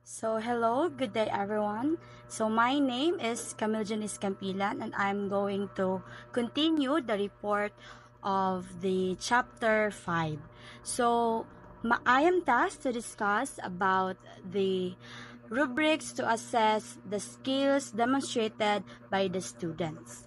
Hello, good day everyone. My name is Camille Janice Campilan and I'm going to continue the report of the chapter 5. I am tasked to discuss about the rubrics to assess the skills demonstrated by the students.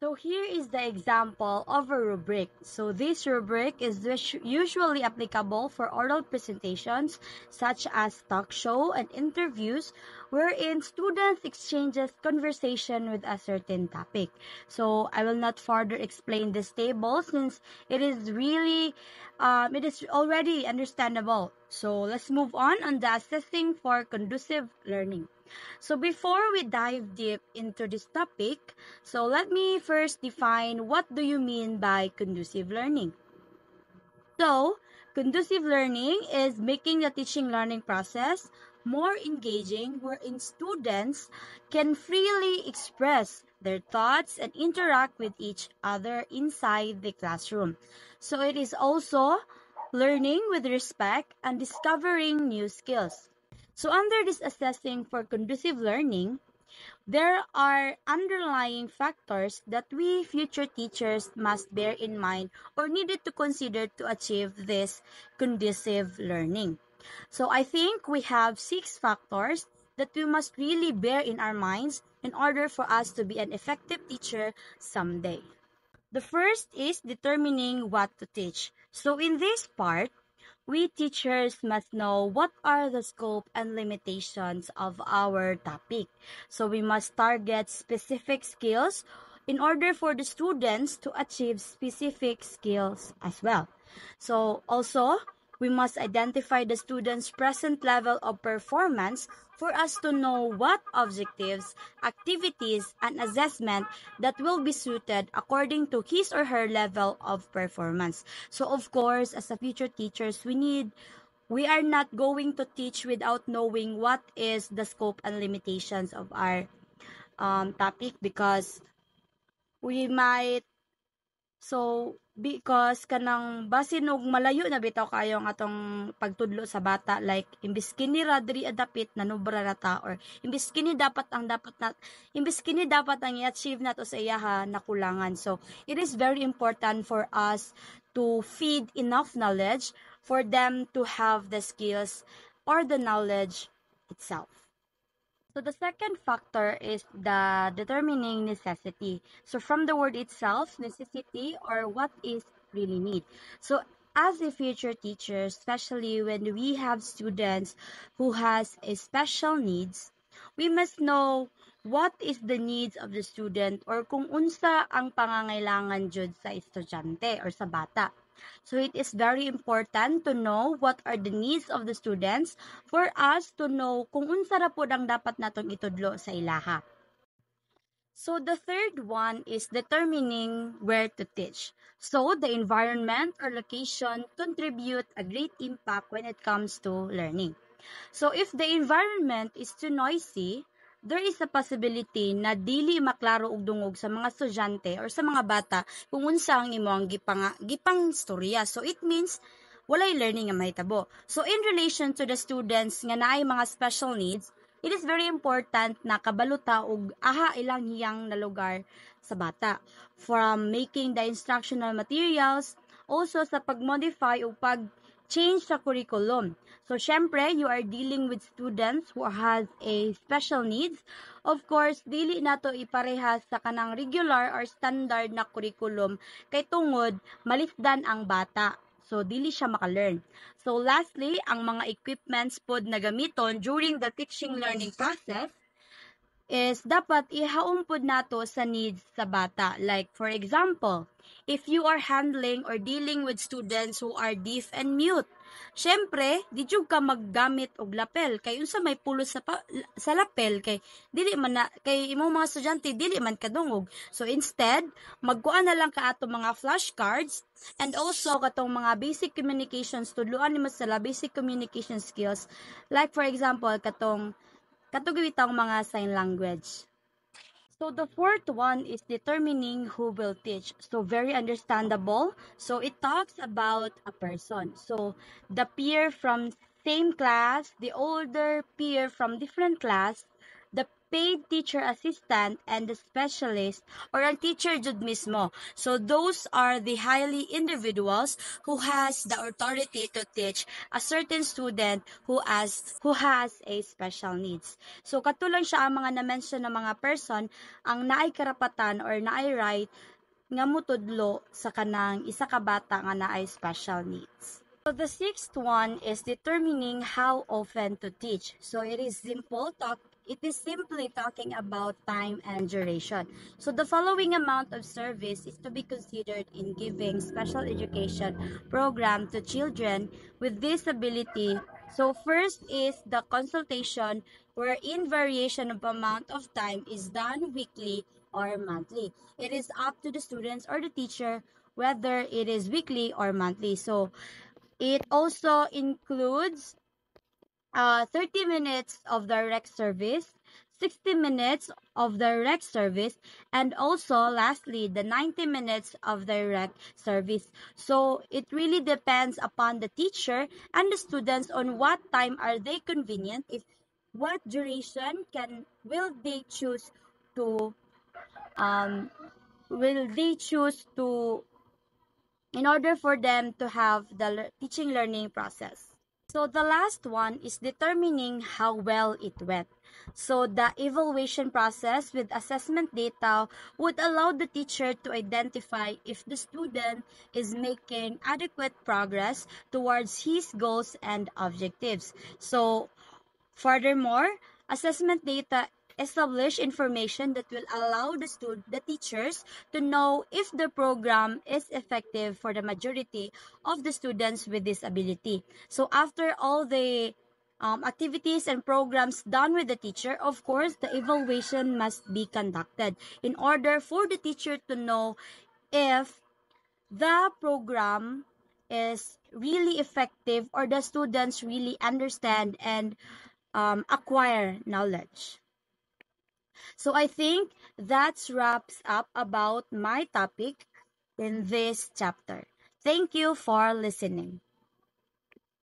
So here is the example of a rubric. So this rubric is usually applicable for oral presentations such as talk show and interviews wherein students exchanges conversation with a certain topic. So I will not further explain this table since it is already understandable. So let's move on the assessing for conducive learning. So before we dive deep into this topic, let me first define what do you mean by conducive learning. So, conducive learning is making the teaching learning process more engaging wherein students can freely express their thoughts and interact with each other inside the classroom. So it is also learning with respect and discovering new skills. So under this assessing for conducive learning, there are underlying factors that we future teachers must bear in mind or needed to consider to achieve this conducive learning. So I think we have 6 factors that we must really bear in our minds in order for us to be an effective teacher someday. The first is determining what to teach. So in this part, we teachers must know what are the scope and limitations of our topic. So we must target specific skills in order for the students to achieve specific skills as well. So also, we must identify the student's present level of performance for us to know what objectives, activities, and assessment that will be suited according to his or her level of performance. So of course, as a future teachers, we are not going to teach without knowing what is the scope and limitations of our topic because we might because kanang basin og malayo na bitaw kayo ang atong pagtudlo sa bata like imbis kini ra diri adapit nanubra ra ta or imbis kini dapat ang i-achieve nato sa iyaha nakulangan. So it is very important for us to feed enough knowledge for them to have the skills or the knowledge itself. So the second factor is the determining necessity. So from the word itself, necessity or what is really need. So as a future teacher, especially when we have students who has a special needs, we must know what is the needs of the student or kung unsa ang pangangailangan jud sa estudyante or sa bata. So it is very important to know what are the needs of the students for us to know kung unsa ra pud ang dapat natong itudlo sa ilaha. So the third one is determining where to teach. So the environment or location contribute a great impact when it comes to learning. So if the environment is too noisy, there is a possibility na dili maklaro og dungog sa mga estudyante or sa mga bata kung unsa ang imong gipang storya. So it means walay learning nga mahitabo. So in relation to the students nga naay mga special needs, it is very important na kabaluta og aha ilang hiyang na lugar sa bata. From making the instructional materials, also sa pag-modify o pag-change sa curriculum. So, syempre, you are dealing with students who has a special needs. Of course, dili nato iparehas sa kanang regular or standard na curriculum kay tungod malisdan ang bata. So, dili siya makalearn. So, lastly, ang mga equipments pod na gamiton during the teaching learning process is dapat ihaumpod nato sa needs sa bata. Like, for example, if you are handling or dealing with students who are deaf and mute, syempre, di jud ka maggamit og lapel kay unsa may pulos sa lapel kay dili man na kay imong mga estudyante dili man kadungog. So instead, magkuan na lang ka ato mga flashcards and also katong mga basic communications tudloan nimo sa basic communication skills. Like for example, katong katugawitang mga sign language. So the fourth one is determining who will teach. So very understandable. So it talks about a person. So the peer from same class, the older peer from different class, the paid teacher assistant, and the specialist, or ang teacher jud mismo. So those are the highly individuals who has the authority to teach a certain student who has a special needs. So katulong siya ang mga na-mention na mga person ang naay karapatan or naay right nga mutudlo sa kanang isa ka bata nga naay special needs. So the sixth one is determining how often to teach. So it is simply talking about time and duration. So the following amount of service is to be considered in giving special education program to children with disability. So first is the consultation, wherein variation of amount of time is done weekly or monthly. It is up to the students or the teacher whether it is weekly or monthly. So it also includes 30 minutes of direct service, 60 minutes of direct service, and also lastly the 90 minutes of direct service. So it really depends upon the teacher and the students on what time are they convenient, if what duration can to um will they choose to in order for them to have the teaching learning process. So the last one is determining how well it went. So the evaluation process with assessment data would allow the teacher to identify if the student is making adequate progress towards his goals and objectives. So furthermore, assessment data establish information that will allow the teachers to know if the program is effective for the majority of the students with disability. So after all the activities and programs done with the teacher, of course, the evaluation must be conducted in order for the teacher to know if the program is really effective or the students really understand and acquire knowledge. So I think that wraps up about my topic in this chapter. Thank you for listening.